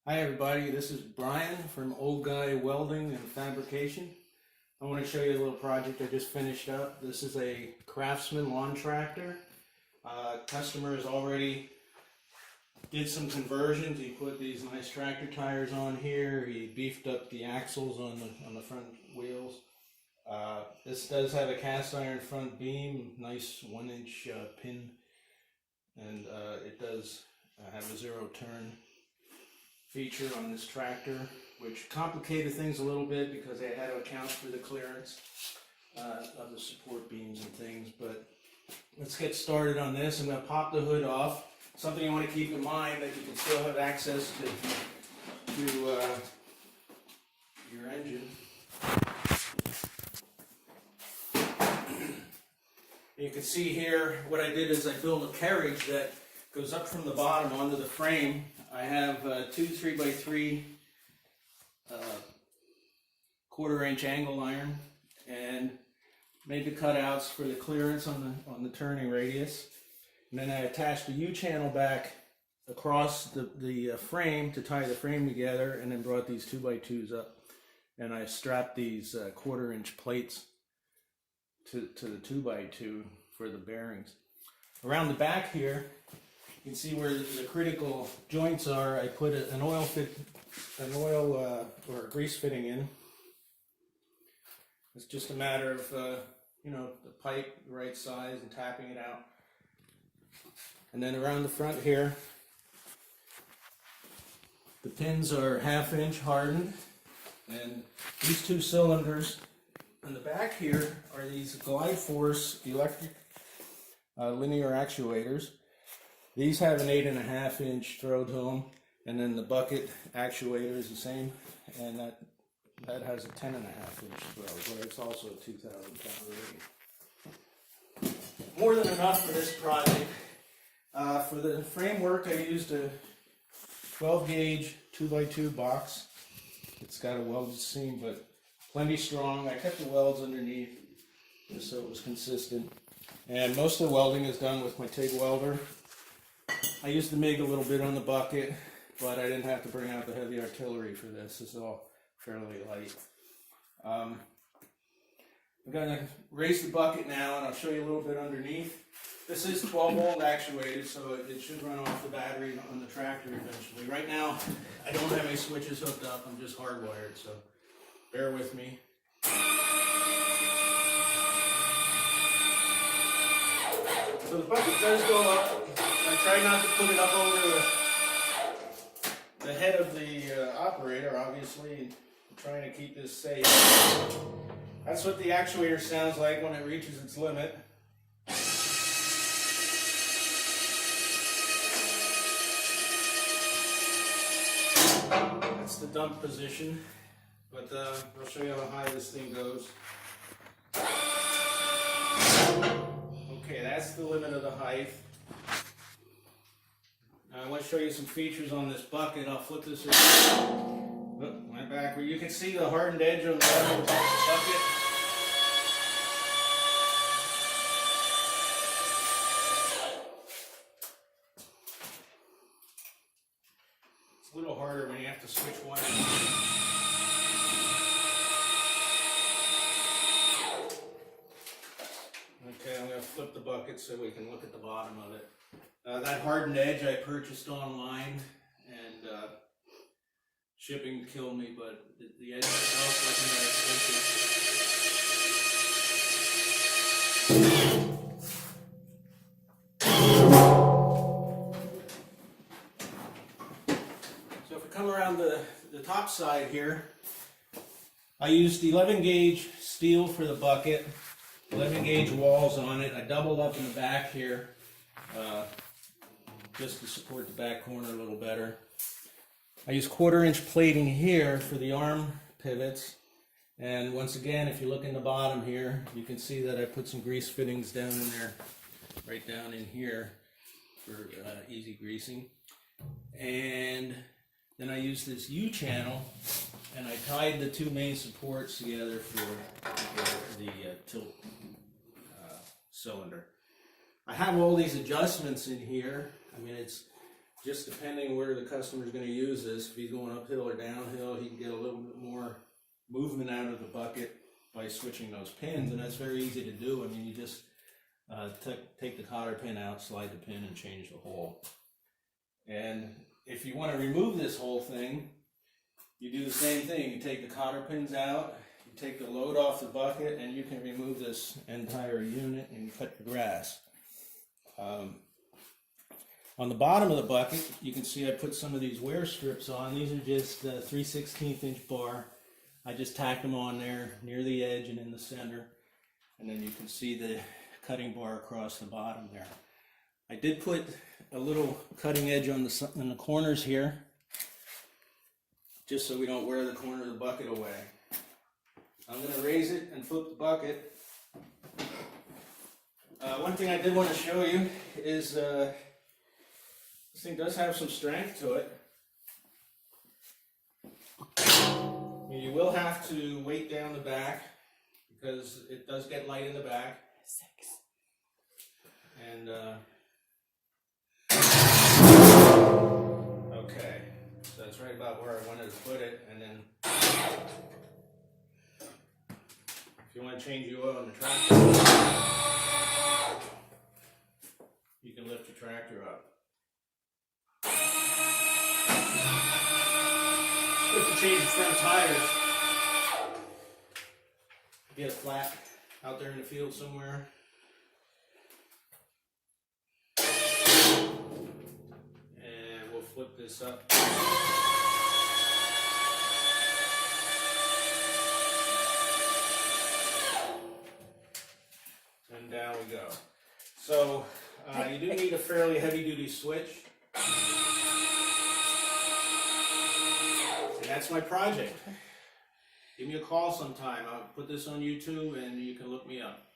Hi everybody, this is Brian from Old Guy Welding and Fabrication. I want to show you a little project I just finished up. This is a Craftsman Lawn tractor. Customer has already did some conversions. He put these nice tractor tires on here. He beefed up the axles on the front wheels. This does have a cast iron front beam, nice 1-inch pin, and it does have a zero turn feature on this tractor, which complicated things a little bit because they had to account for the clearance of the support beams and things. But let's get started on this. I'm going to pop the hood off. Something you want to keep in mind that you can still have access to your engine. You can see here what I did is I built a carriage that goes up from the bottom onto the frame. I have two 3x3 1/4-inch angle iron and made the cutouts for the clearance on the turning radius. And then I attached the U-channel back across the frame to tie the frame together, and then brought these 2x2s up. And I strapped these 1/4-inch plates to the 2x2 for the bearings. Around the back here, you can see where the critical joints are. I put an oil or a grease fitting in. It's just a matter of the pipe the right size and tapping it out. And then around the front here, the pins are 1/2 inch hardened, and these two cylinders on the back here are these Glide Force electric linear actuators. These have an 8.5 inch throw dome, and then the bucket actuator is the same, and that has a 10.5 inch throw, but it's also a 2,000 pound rating. More than enough for this project. For the framework, I used a 12 gauge 2x2 box. It's got a welded seam, but plenty strong. I kept the welds underneath just so it was consistent. And most of the welding is done with my TIG welder. I used the MIG a little bit on the bucket, but I didn't have to bring out the heavy artillery for this. This is all fairly light. I'm going to raise the bucket now, and I'll show you a little bit underneath. This is 12 volt actuated, so it should run off the battery on the tractor eventually. Right now, I don't have any switches hooked up. I'm just hardwired, so bear with me. So the bucket does go up. I try not to put it up over the head of the operator, obviously, and I'm trying to keep this safe. That's what the actuator sounds like when it reaches its limit. That's the dump position, but I'll show you how high this thing goes. Okay, that's the limit of the height. Now I want to show you some features on this bucket. I'll flip this around. Oh, my back. Where you can see the hardened edge on the bottom of the bucket. It's a little harder when you have to switch one. Okay, I'm going to flip the bucket so we can look at the bottom of it. That hardened edge I purchased online, and shipping killed me, but the edge itself wasn't that expensive. So if we come around the top side here, I used 11 gauge steel for the bucket, 11 gauge walls on it. I doubled up in the back here just to support the back corner a little better. I use 1/4-inch plating here for the arm pivots, and once again, if you look in the bottom here, you can see that I put some grease fittings down in there, right down in here for easy greasing. And then I used this U-channel, and I tied the two main supports together for the tilt cylinder. I have all these adjustments in here. I mean, it's just depending where the customer's going to use this, if he's going uphill or downhill, he can get a little bit more movement out of the bucket by switching those pins, and that's very easy to do. I mean, you just take the cotter pin out, slide the pin, and change the hole. And if you want to remove this whole thing, you do the same thing. You take the cotter pins out, you take the load off the bucket, and you can remove this entire unit and cut your grass. On the bottom of the bucket, you can see I put some of these wear strips on. These are just 3/16 inch bar. I just tacked them on there near the edge and in the center. And then you can see the cutting bar across the bottom there. I did put a little cutting edge on the corners here, just so we don't wear the corner of the bucket away. I'm going to raise it and flip the bucket. One thing I did want to show you is this thing does have some strength to it. You will have to weight down the back because it does get light in the back. And okay, so that's right about where I wanted to put it. And then if you want to change the oil on the tractor, you can lift your tractor up. If you change the front tires, get it flat out there in the field somewhere. And we'll flip this up. And down we go. So you do need a fairly heavy duty switch. That's my project. Give me a call sometime. I'll put this on YouTube and you can look me up.